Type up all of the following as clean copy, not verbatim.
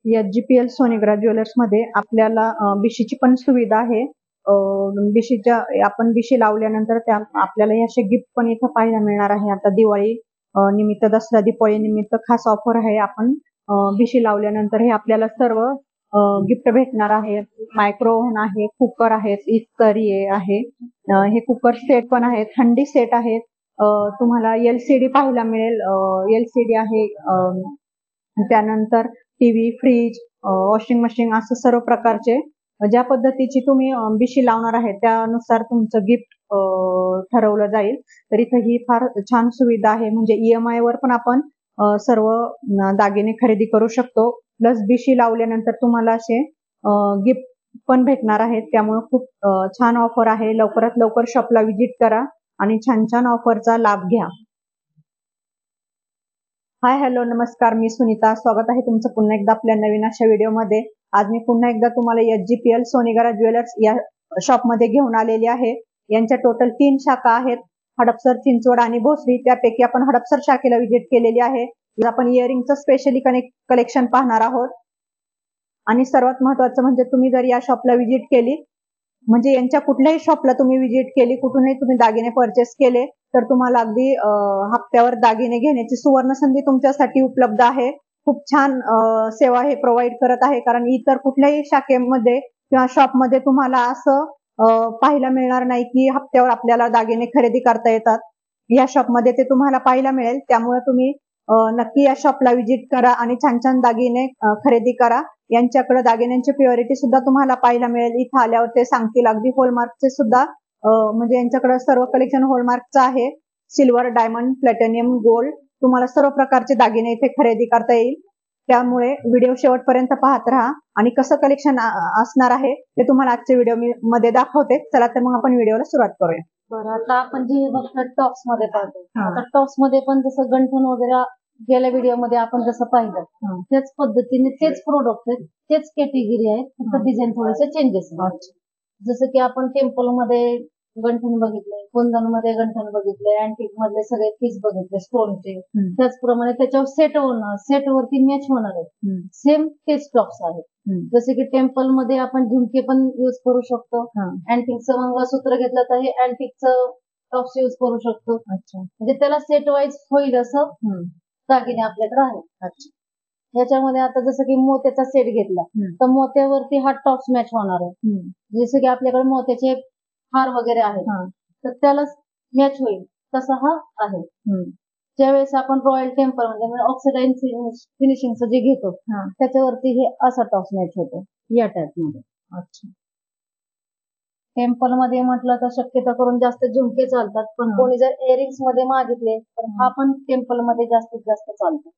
HGPL सोनेग्रा jewellers मध्ये आपल्याला बिशीची पण सुविधा आहे. बिशीच्या आपण बिशी लावल्यानंतर त्या आपल्याला हे असे गिफ्ट पण इथं पाहायला मिळणार आहे. आता दिवाळी निमित्त, दसरा दीपावली निमित्त खास ऑफर आहे. आपण बिशी लावल्यानंतर हे आपल्याला सर्व गिफ्ट भेटणार आहे. मायक्रोव्हन आहे, कुकर आहेत, इस्त्री आहे, हे कुकर सेट पण आहेत, हंडी सेट आहेत. तुम्हाला LCD पाहायला मिळेल, LCD आहे. त्यानंतर टीव्ही, फ्रीज, वॉशिंग मशीन असं सर्व प्रकारचे ज्या पद्धतीची तुम्ही बिशी लावणार आहे त्यानुसार तुमचं गिफ्ट ठरवलं जाईल. तर इथं ही फार छान सुविधा आहे. म्हणजे EMI वर पण आपण सर्व दागिने खरेदी करू शकतो. प्लस बिशी लावल्यानंतर तुम्हाला असे गिफ्ट पण भेटणार आहेत. त्यामुळे खूप छान ऑफर आहे. लवकरात लवकर शॉपला व्हिजिट करा आणि छान छान ऑफरचा लाभ घ्या. हाय, हॅलो, नमस्कार. मी सुनीता. स्वागत आहे तुमचं पुन्हा एकदा आपल्या नवीन अशा व्हिडिओमध्ये. आज मी पुन्हा एकदा तुम्हाला HGPL सोनेग्रा ज्वेलर्स या शॉपमध्ये घेऊन आलेली आहे. यांच्या टोटल 3 शाखा आहेत, हडपसर, चिंचवड आणि भोसरी. त्यापैकी आपण हडपसर शाखेला व्हिजिट केलेली आहे. आपण इयरिंगचं स्पेशली कलेक्शन पाहणार आहोत. आणि सर्वात महत्वाचं म्हणजे तुम्ही जर या शॉपला व्हिजिट केली, म्हणजे यांच्या कुठल्याही शॉपला तुम्ही व्हिजिट केली, कुठूनही तुम्ही दागिने परचेस केले, तर तुम्हाला अगदी हप्त्यावर दागिने घेण्याची सुवर्ण संधी तुमच्यासाठी उपलब्ध आहे. खूप छान सेवा हे प्रोव्हाइड करत आहे. कारण इतर कुठल्याही शाखेमध्ये किंवा शॉपमध्ये तुम्हाला असं पाहायला मिळणार नाही की हप्त्यावर आपल्याला दागिने खरेदी करता येतात. या शॉपमध्ये ते तुम्हाला पाहायला मिळेल. त्यामुळे तुम्ही नक्की या शॉपला व्हिजिट करा आणि छान छान दागिने खरेदी करा. यांच्याकडे दागिन्यांची प्युरिटी सुद्धा तुम्हाला पाहायला मिळेल. इथं आल्यावर ते सांगतील. अगदी हॉलमार्कचे सुद्धा म्हणजे यांच्याकडे सर्व कलेक्शन हॉलमार्कचं आहे. सिल्वर, डायमंड, प्लॅटिनियम, गोल्ड, तुम्हाला सर्व प्रकारचे दागिने इथे खरेदी करता येईल. त्यामुळे व्हिडिओ शेवटपर्यंत पाहत राहा. आणि कसं कलेक्शन असणार आहे ते तुम्हाला आजच्या व्हिडिओ मध्ये दाखवते. चला तर मग आपण व्हिडिओला सुरुवात करूया. बरं, आता आपण जे बघतो टॉप्स मध्ये पाहतो, आता टॉप्स मध्ये पण जसं गंठन वगैरे गेल्या व्हिडिओ मध्ये आपण जसं पाहिलं त्याच पद्धतीने तेच प्रोडक्ट आहेत, तेच कॅटेगरी आहेत, फक्त डिझाईन थोडेसे चेंजेस आहेत. जसं की आपण टेम्पल मध्ये गंठन बघितले, कुंदन मध्ये गंठन बघितले, अँटिक मधले सगळे पीस बघितले स्टोनचे. त्याचप्रमाणे त्याच्यावर सेट वरती मॅच होणार आहेत. सेम तेच टॉप्स आहेत. जसे की टेम्पल मध्ये आपण झुमके पण युज करू शकतो. अँटिकचं मंगळसूत्र घेतलं तर हे अँटिकचं टॉप्स युज करू शकतो. म्हणजे त्याला सेट वाईज होईल असं दागिने आपल्याकडे आहेत. ह्याच्यामध्ये आता जसं की मोत्याचा सेट घेतला तर मोत्यावरती हा टॉप्स मॅच होणार आहे. जसं की आपल्याकडे मोत्याचे हार वगैरे आहेत तर त्याला मॅच होईल तसा हा आहे. ज्यावेळेस आपण रॉयल टेम्पल म्हणजे ऑक्सिडाईन फिनिशिंगचं जे घेतो त्याच्यावरती हे असा टॉप्स मॅच होतो या टाइप मध्ये. टेम्पल मध्ये म्हटलं तर शक्यता करून जास्त झुमके चालतात, पण कोणी जर इयरिंग्स मध्ये मागितले तर हा पण टेम्पल मध्ये जास्तीत जास्त चालतो.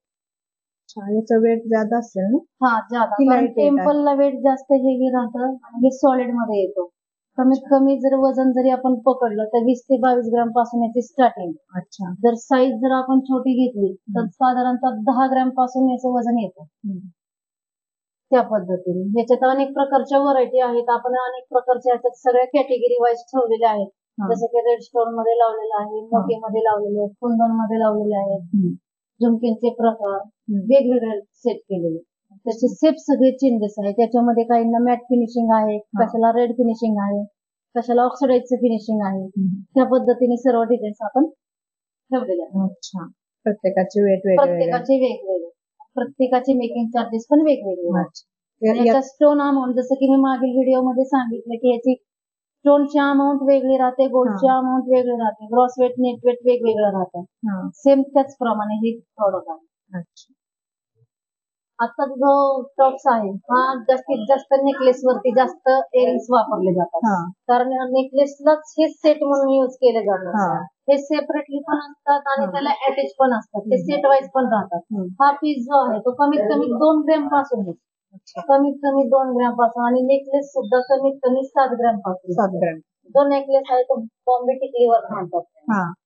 याचं वेट जादा असेल ना? हा, जादा. टेम्पलला वेट जास्त हेवी राहतं आणि हे सॉलिड मध्ये येतो. कमीत कमी जर वजन जरी आपण पकडलं तर 20 ते 22 ग्रॅम पासून याची स्टार्टिंग. जर साईज जर आपण छोटी घेतली तर साधारणतः 10 ग्रॅम पासून याचं वजन येतं. त्या पद्धतीने ह्याच्यात अनेक प्रकारच्या व्हरायटी आहेत. आपण अनेक प्रकारच्या याच्यात सगळ्या कॅटेगरी वाईज ठेवलेल्या आहेत. जसं की रेड स्टोन मध्ये लावलेलं आहे, मोती मध्ये लावलेले आहेत, कुंदन मध्ये लावलेले आहेत. झुमकेचे प्रकार वेगवेगळे सेट केलेले. त्याचे शेप सगळे चेंजेस आहेत. त्याच्यामध्ये काहींना मॅट फिनिशिंग आहे, कशाला रेड फिनिशिंग आहे, कशाला ऑक्सिडाईजचं फिनिशिंग आहे. त्या पद्धतीने सर्व डिझाईन्स आपण ठेवलेले आहेत. प्रत्येकाचे वेगवेगळे, प्रत्येकाचे मेकिंग चार्जेस पण वेगवेगळे. याचा स्टोन अमाऊंट जसं की मी मागील व्हिडिओ मध्ये सांगितलं की याची स्टोनची अमाऊंट वेगळी राहते, गोल्डची अमाऊंट वेगळी राहते, ग्रॉस वेट, नेट वेट वेगवेगळं राहतं. सेम त्याचप्रमाणे हे प्रॉडक्ट आहे. आता जो टॉप्स आहे हा जास्तीत जास्त नेकलेस वरती जास्त इयरिंग्स वापरले जातात. कारण नेकलेसलाच हे सेट म्हणून युज केले जातात. हे सेपरेटली पण असतात आणि त्याला अटॅच पण असतात. ते सेट वाईज पण राहतात. हा पीस जो आहे तो कमीत कमी 2 ग्रॅम पासून आहे. कमीत कमी 2 ग्रॅम पासून आणि नेकलेस सुद्धा कमीत कमी 7 ग्रॅम पासून. 7 ग्रॅम. जो नेकलेस आहे तो बॉम्बे टिकलीवर म्हणतात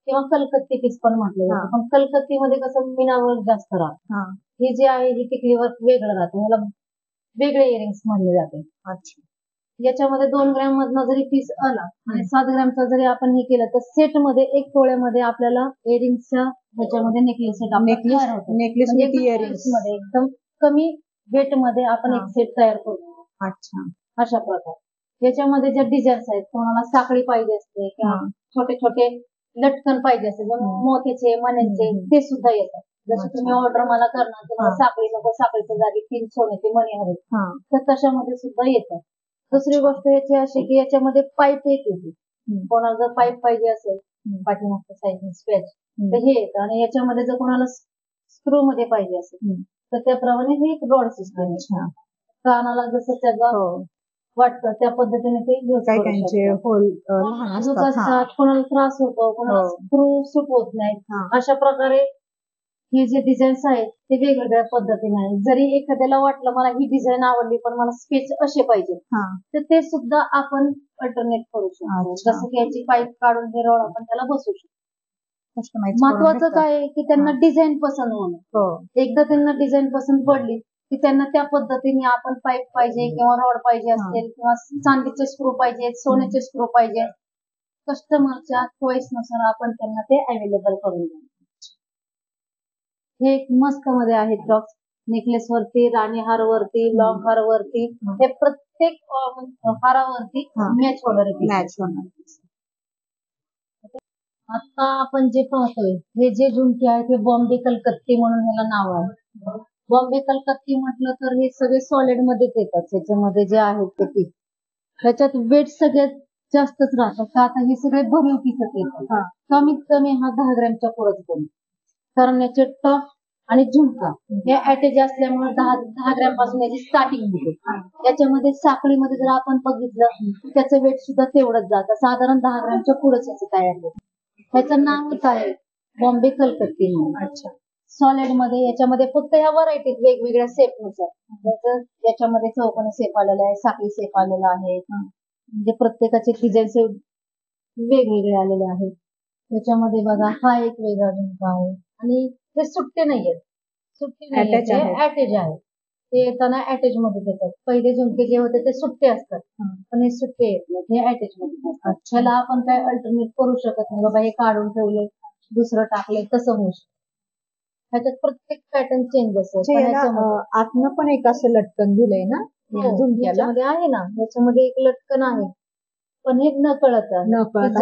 किंवा कलकत्ती पीस पण म्हटलं जातं. पण कलकत्ती मध्ये कसं मीनावर जास्त राहतं. हे जे आहे ही टिकलीवर वेगळं राहतं. याला वेगळे इयरिंग्स म्हणले जाते. याच्यामध्ये 2 ग्रॅम मधनं जरी पीस आला आणि 7 ग्रॅमचा जरी आपण हे केलं तर सेट मध्ये 1 तोळ्यामध्ये आपल्याला इयरिंग्सच्या ह्याच्यामध्ये नेकलेस सेट नेकलेस मध्ये एकदम कमी वेट मध्ये आपण एक सेट तयार करतो. अच्छा. अशा प्रकारे याच्यामध्ये ज्या डिझाईन्स आहेत, कोणाला साखळी पाहिजे असते किंवा छोटे छोटे लटकन पाहिजे असते, मोत्याचे मण्यांचे, ते सुद्धा येतात. जसं तुम्ही ऑर्डर मला करणार की मला साखळी नको, साखळीच्या जागी 3 सोन्याचे मणी हवे, तर तशामध्ये सुद्धा येतात. दुसरी गोष्ट याची अशी की याच्यामध्ये पाईप एक येते. कोणाला जर पाईप पाहिजे असेल पाठीमागच्या साईडने स्पॅच, तर हे येतं. आणि याच्यामध्ये जर कोणाला स्क्रू मध्ये पाहिजे असेल तर त्याप्रमाणे हे एक रॉड सिस्टम आहे. कानाला जसं त्याचा वाटतं त्या पद्धतीने ते कोणाला त्रास होतो, कोणाला स्क्रू सूट होत नाही, अशा प्रकारे हे जे डिझाईन्स आहेत ते वेगवेगळ्या पद्धतीने आहेत. जरी एखाद्याला वाटलं मला ही डिझाईन आवडली पण मला स्केच असे पाहिजे, तर ते सुद्धा आपण अल्टरनेट करू शकतो. जसं की याची पाईप काढून हे रॉड आपण त्याला बसवू शकतो. महत्वाचं काय आहे की त्यांना डिझाईन पसंत होणं. एकदा त्यांना डिझाईन पसंत पडली की त्यांना त्या पद्धतीने आपण पाईप पाहिजे किंवा रॉड पाहिजे असतील किंवा चांदीचे स्क्रू पाहिजे, सोन्याचे स्क्रू पाहिजे, कस्टमरच्या चॉईस नुसार आपण त्यांना ते अवेलेबल करून देऊ. हे एक मस्त मध्ये आहेत टॉप्स, नेकलेस वरती, राणी हार वरती, लॉंग हार वरती, हे प्रत्येक हारावरती मॅच होणार. आता आपण जे पाहतोय हे जे झुमके आहेत हे बॉम्बे कलकत्ती म्हणून ह्याला नाव आहे. बॉम्बे कलकत्ती म्हटलं तर हे सगळे सॉलिड मध्येच येतात. त्याच्यामध्ये जे आहेत ते पीस, ह्याच्यात वेट सगळ्यात जास्तच राहतात. आता हे सगळे भरीव पीसच येतात. कमीत कमी हा 10 ग्रॅमच्या पुढेच बनतो. कारण याचे टॉप आणि झुमका हे अटॅच असल्यामुळे 10 ग्रॅम पासून याची स्टार्टिंग होते. याच्यामध्ये साखळीमध्ये जर आपण बघितलं त्याचं वेट सुद्धा तेवढंच जातं, साधारण 10 ग्रॅमच्या पुढेच याचं तयार होतं. ह्याचं नावच आहे बॉम्बे कलकत्ती म्हणून. अच्छा. सॉलिड मध्ये याच्यामध्ये फक्त ह्या व्हरायटीत वेगवेगळ्या सेप नुसार, याच्यामध्ये चौकोनी सेप आलेला आहे, साखळी सेप आलेला आहे, म्हणजे प्रत्येकाचे डिझाईन वेगवेगळे आलेले आहेत. त्याच्यामध्ये बघा हा एक वेगळा झुमका आहे आणि हे सुट्टे नाहीयेत, अटॅच आहे. ते येताना अटॅच मध्ये देतात. पहिले झुमके जे होते ते सुट्टे असतात, पण हे सुट्टे येत नाही, हे अटॅच मध्ये असतात. त्याला आपण काय अल्टरनेट करू शकत नाही, बाबा हे काढून ठेवले दुसरं टाकले तसं होऊ शकतं. ह्याच्यात प्रत्येक पॅटर्न चेंज असतो. आतनं पण एक असं लटकन दिलंय ना झुमक्यामध्ये आहे ना, याच्यामध्ये एक लटकन आहे, पण हे न कळत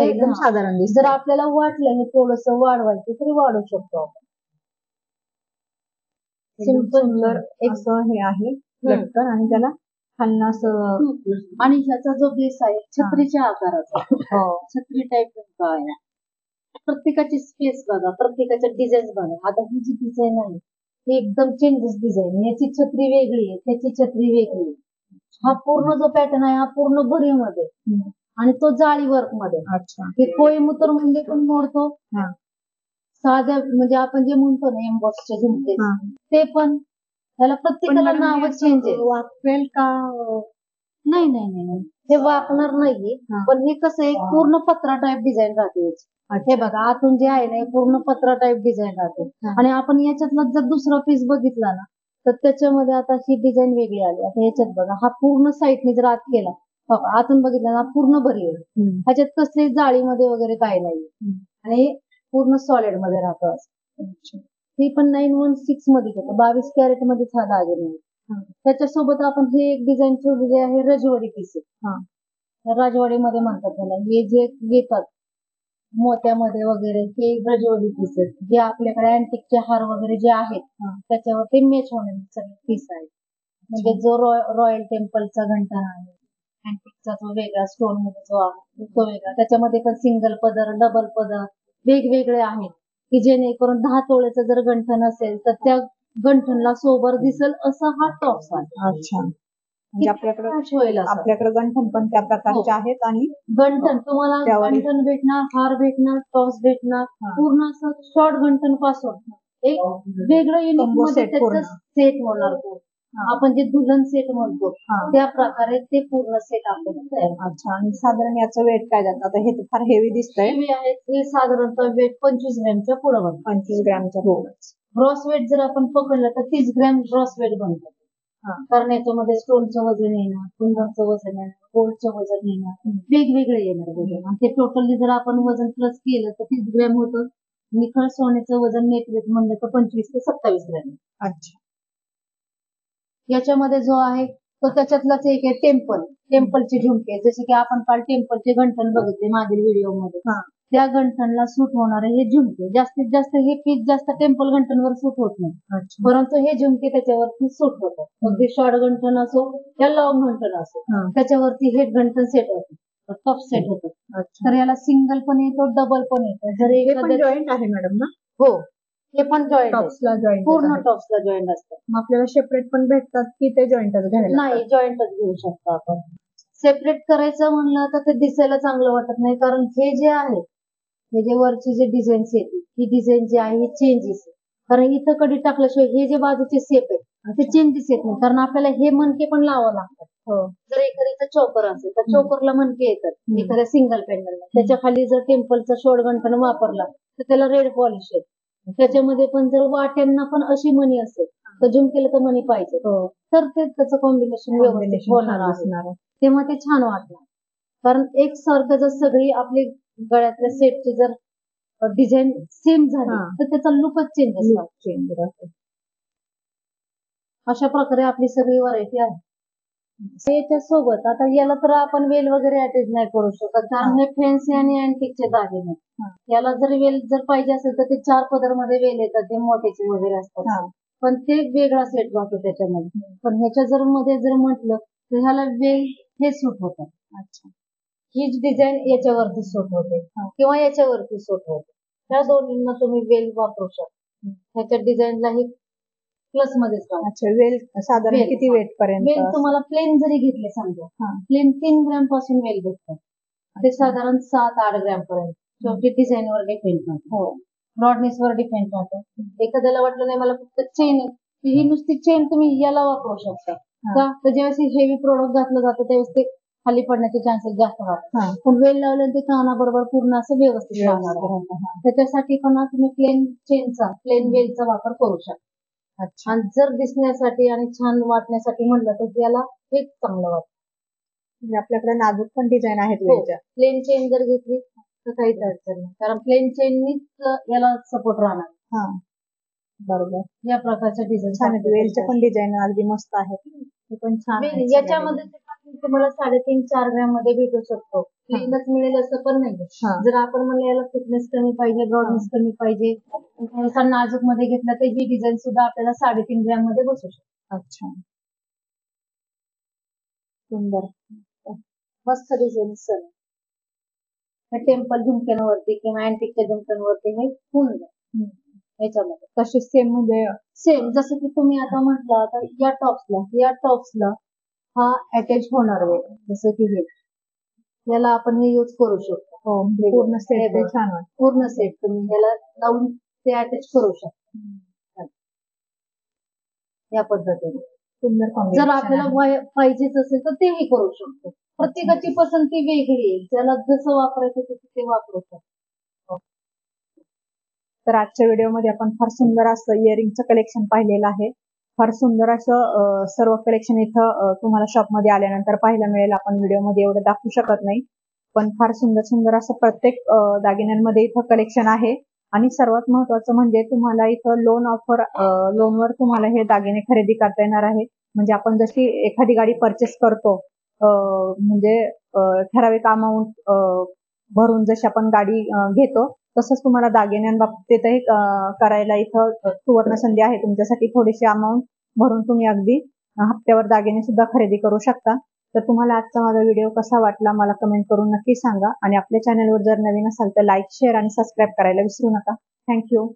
एकदम साधारण दिसत. जर आपल्याला वाटलं हे थोडस वाढवायचं तरी वाढवू शकतो आपण. सिंपल असं हे आहे लटकन आणि त्याला खालनं असं, आणि ह्याचा जो बेस आहे छत्रीच्या आकाराचा, छत्री टाईप आहे. प्रत्येकाची स्पेस बघा, प्रत्येकाच्या डिझाईन बघा. आता ही जी डिझाईन आहे ही एकदम चेंजेस डिझाईन, याची छत्री वेगळी आहे, त्याची छत्री वेगळी आहे. हा पूर्ण जो पॅटर्न आहे हा पूर्ण भरीव मध्ये आणि तो जाळी वर्क मध्ये. हे कोईमुतूर मध्ये पण मोडतो, साध्या म्हणजे आपण जे म्हणतो ना एम्बॉसचे झुमके ते पण, त्याला प्रत्येकाला नाव चेंज आहे. वापरेल का? नाही, हे वाकणार नाहीये, पण हे कसं एक पूर्ण पत्रा टाईप डिझाईन राहते याची. हे बघा आतून जे आहे ना पूर्ण पत्रा टाईप डिझाईन राहते. आणि आपण याच्यातला जर दुसरा पीस बघितला ना तर त्याच्यामध्ये आता ही डिझाईन वेगळी आली. आता याच्यात बघा हा पूर्ण साईडने जर आत केला, आतून बघितला ना पूर्ण भरी आहे. ह्याच्यात कसली जाळीमध्ये वगैरे काही नाही आणि पूर्ण सॉलिड मध्ये राहतो. हे पण 916 मध्ये होतं, 22 कॅरेट मध्ये हा दागिने. त्याच्यासोबत आपण हे एक डिझाईन ठेवलेली आहे रजवाडी पीस. राजवाडी मध्ये म्हणतात त्याला. हे जे येतात मोत्यामध्ये वगैरे हे रजवाडी पीस आहेत, जे आपल्याकडे अँटिकचे हार वगैरे जे आहेत त्याच्यावर ते मॅच होणारे सगळे पीस आहेत. म्हणजे जो रॉयल टेम्पलचा घंटा आहे, अँटिकचा तो वेगळा, स्टोन मध्ये जो आहे तो वेगळा. त्याच्यामध्ये पण सिंगल पदर, डबल पदर वेगवेगळे आहेत की जेणेकरून 10 तोळ्याचं जर गंठण असेल तर त्या गंठणला सोबर दिसेल असा हा टॉप्स आहे. अच्छा. म्हणजे आपल्याकडे गंठण पण त्या प्रकारचे आहेत. आणि गंठण तुम्हाला गंठण भेटणार, हार भेटणार, टॉप्स भेटणार, पूर्ण असं शॉर्ट गंठण पासून एक वेगळं युनिक मध्ये त्याचं सेट होणार. आपण जे दुल्हन सेट म्हणतो त्या प्रकारे ते पूर्ण सेट आपल्याला. अच्छा. आणि साधारण याचं वेट काय जातं? आता हे तर फार हेवी दिसतंय. हेवी आहे, हे साधारणतः वेट 25 ग्रॅमच्या पुढे बनतं. 25 ग्रॅमच्या पुढे. ग्रॉस वेट जर आपण पकडलं तर 30 ग्रॅम ग्रॉस वेट बनतं. कारण याच्यामध्ये स्टोनचं वजन येणार, कुंदनचं वजन येणार, गोल्डचं वजन येणार, वेगवेगळे येणार वजन. आणि ते टोटली जर आपण वजन प्लस केलं तर 30 ग्रॅम होतं. निखळ सोन्याचं वजन नेट वेट म्हणलं तर 25 ते 27 ग्रॅम. अच्छा. याच्यामध्ये जो आहे तो त्याच्यातलाच एक आहे टेम्पलचे झुमके, जसे की आपण काल टेम्पलचे गंठण बघितले मागील व्हिडिओमध्ये. त्या गंठणला सूट होणारे हे झुमके, जास्तीत जास्त हे पीस जास्त टेम्पल गंठणवर सूट होत नाही, परंतु हे झुमके त्याच्यावरती सूट होतात. अगदी शॉर्ट गंठण असो या लॉंग गंठण असो, त्याच्यावरती हे गंठण सेट होतं, टॉप सेट होतं. तर याला सिंगल पण येतो, डबल पण येतो. जर एखाद्या जॉईंट आहे मॅडम ना? हो, हे पण जॉईंट टॉप्सला जॉईंट, पूर्ण टॉप्सला जॉईंट असतं. मग आपल्याला सेपरेट पण भेटतात की ते जॉईंटच घ्यायला? नाही, जॉईंटच घेऊ शकतो आपण. सेपरेट करायचं म्हणलं तर ते दिसायला चांगलं वाटत नाही, कारण हे जे आहे, हे जे वरची जे डिझाईन्स येते, ही डिझाईन जी आहे ही चेंजेस आहे. कारण इथं कधी टाकल्याशिवाय हे जे बाजूचे सेप आहे ते चेंजेस येत नाही, कारण आपल्याला हे मणके पण लावावं लागतात. जर एखाद्याचं चोकर असेल तर चोकरला मणके येतात एखाद्या सिंगल पॅनलला, त्याच्या खाली जर टेम्पलचा शॉर्ट गंठण वापरला तर त्याला रेड पॉलिश येत. त्याच्यामध्ये पण जर वाट्यांना पण अशी मणी असेल तर झुमकेला तर मणी पाहिजे, तर ते त्याचं कॉम्बिनेशन व्यवस्थित होणार आहे, तेव्हा ते छान वाटणार. कारण एक सारखं जर सगळी आपली गळ्यातल्या सेटची जर डिझाईन सेम झाली तर त्याचा लुकच चेंज होतो. अशा प्रकारे आपली सगळी व्हरायटी आहे. याच्या सोबत आता याला तर आपण वेल वगैरे अटॅच नाही करू शकत, कारण हे फॅन्सी आणि अँटिकचे दागिने. याला जर वेल जर पाहिजे असेल तर ते 4 पदर मध्ये वेल येतात, ते मोत्याचे वगैरे असतात, पण ते वेगळा सेट जातो त्याच्यामध्ये. पण ह्याच्या जर मध्ये जर म्हटलं तर ह्याला वेल हे सूट होतात. हीच डिझाईन याच्यावरती सूट होते किंवा याच्यावरती सूट होते, त्या दोन्हींना तुम्ही वेल वापरू शकता. ह्याच्या डिझाईनला ही प्लस मध्येच. वेल साधारण किती वेट पर्यंत? वेल तुम्हाला प्लेन जरी घेतले, समजा प्लेन 3 ग्रॅम पासून वेल भेटतात, ते साधारण 7-8 ग्रॅम पर्यंत. शेवटी डिझाईन वर डिपेंड राहतो, ब्रॉडनेस वर डिपेंड राहतो. एखाद्याला वाटलं नाही मला फक्त चेन आहे, ही नुसती चेन तुम्ही याला वापरू शकता का, तर ज्यावेळेस हेवी प्रोडक्ट घातलं जातं त्यावेळेस ते खाली पडण्याचे चान्सेस जास्त राहतात. पण वेल लावल्याने ते कानाबरोबर पूर्ण असं व्यवस्थित राहणार. त्याच्यासाठी पण तुम्ही प्लेन चेनचा, प्लेन वेलचा वापर करू शकता. आणि जर दिसण्यासाठी आणि छान वाटण्यासाठी म्हणलं तर याला हेच चांगलं वाटतं. म्हणजे आपल्याकडे नाजूक पण डिझाईन आहेत वेलच्या. प्लेन चेन जर घेतली तर काहीच अडचण नाही, कारण प्लेन चेननीच याला सपोर्ट राहणार. बरोबर, या प्रकारच्या डिझाईन छान आहेत. वेलच्या पण डिझाईन अगदी मस्त आहेत, ते पण छान आहेत. याच्यामध्ये तुम्हाला 3.5-4 ग्रॅम मध्ये भेटू शकतो, प्लेनच मिळेल असं पण नाही. जर आपण म्हणलं याला थिकनेस कमी पाहिजे, ब्रॉडनेस कमी पाहिजे, थोडासा नाजूक मध्ये घेतला तर ही डिझाईन सुद्धा आपल्याला 3.5 ग्रॅम मध्ये बसू शकतो. अच्छा, सुंदर, मस्त डिझाईन. टेम्पल झुमक्यांवरती किंवा अँटिकच्या झुमक्यांवरती हे फुल याच्यामध्ये तसे सेम, म्हणजे सेम जसं की तुम्ही आता म्हटलं, आता या टॉप्सला हा अटॅच होणार वेळ, जसं की हे याला आपण हे यूज करू शकतो. पूर्ण सेट छान वाटतं. पूर्ण सेट तुम्ही याला लावून ते अटॅच करू शकता या पद्धतीने. सुंदर. जर आपल्याला पाहिजेच असेल तर तेही करू शकतो. प्रत्येकाची पसंती वेगळी आहे, ज्याला जसं वापरायचं तसं ते वापरू शकतो. तर आजच्या व्हिडिओमध्ये आपण फार सुंदर असं इयरिंगचं कलेक्शन पाहिलेलं आहे. फार सुंदर असं सर्व कलेक्शन इथं तुम्हाला शॉपमध्ये आल्यानंतर पाहायला मिळेल. आपण व्हिडिओमध्ये एवढं दाखवू शकत नाही, पण फार सुंदर असं प्रत्येक दागिन्यांमध्ये इथं कलेक्शन आहे. आणि सर्वात महत्वाचं म्हणजे तुम्हाला इथं लोनवर तुम्हाला हे दागिने खरेदी करता येणार आहे. म्हणजे आपण जशी एखादी गाडी परचेस करतो, म्हणजे ठराविक अमाऊंट भरून जशी आपण गाडी घेतो, तसंच तुम्हाला दागिन्यांबाबतीतही करायला इथं सुवर्ण संधी आहे तुमच्यासाठी. थोडीशी अमाऊंट भरून तुम्ही अगदी हप्त्यावर दागिने सुद्धा खरेदी करू शकता. तर तुम्हाला आजचा माझा व्हिडिओ कसा वाटला मला कमेंट करून नक्की सांगा. आणि आपल्या चॅनलवर जर नवीन असाल तर लाईक, शेअर आणि सबस्क्राईब करायला विसरू नका. थँक्यू.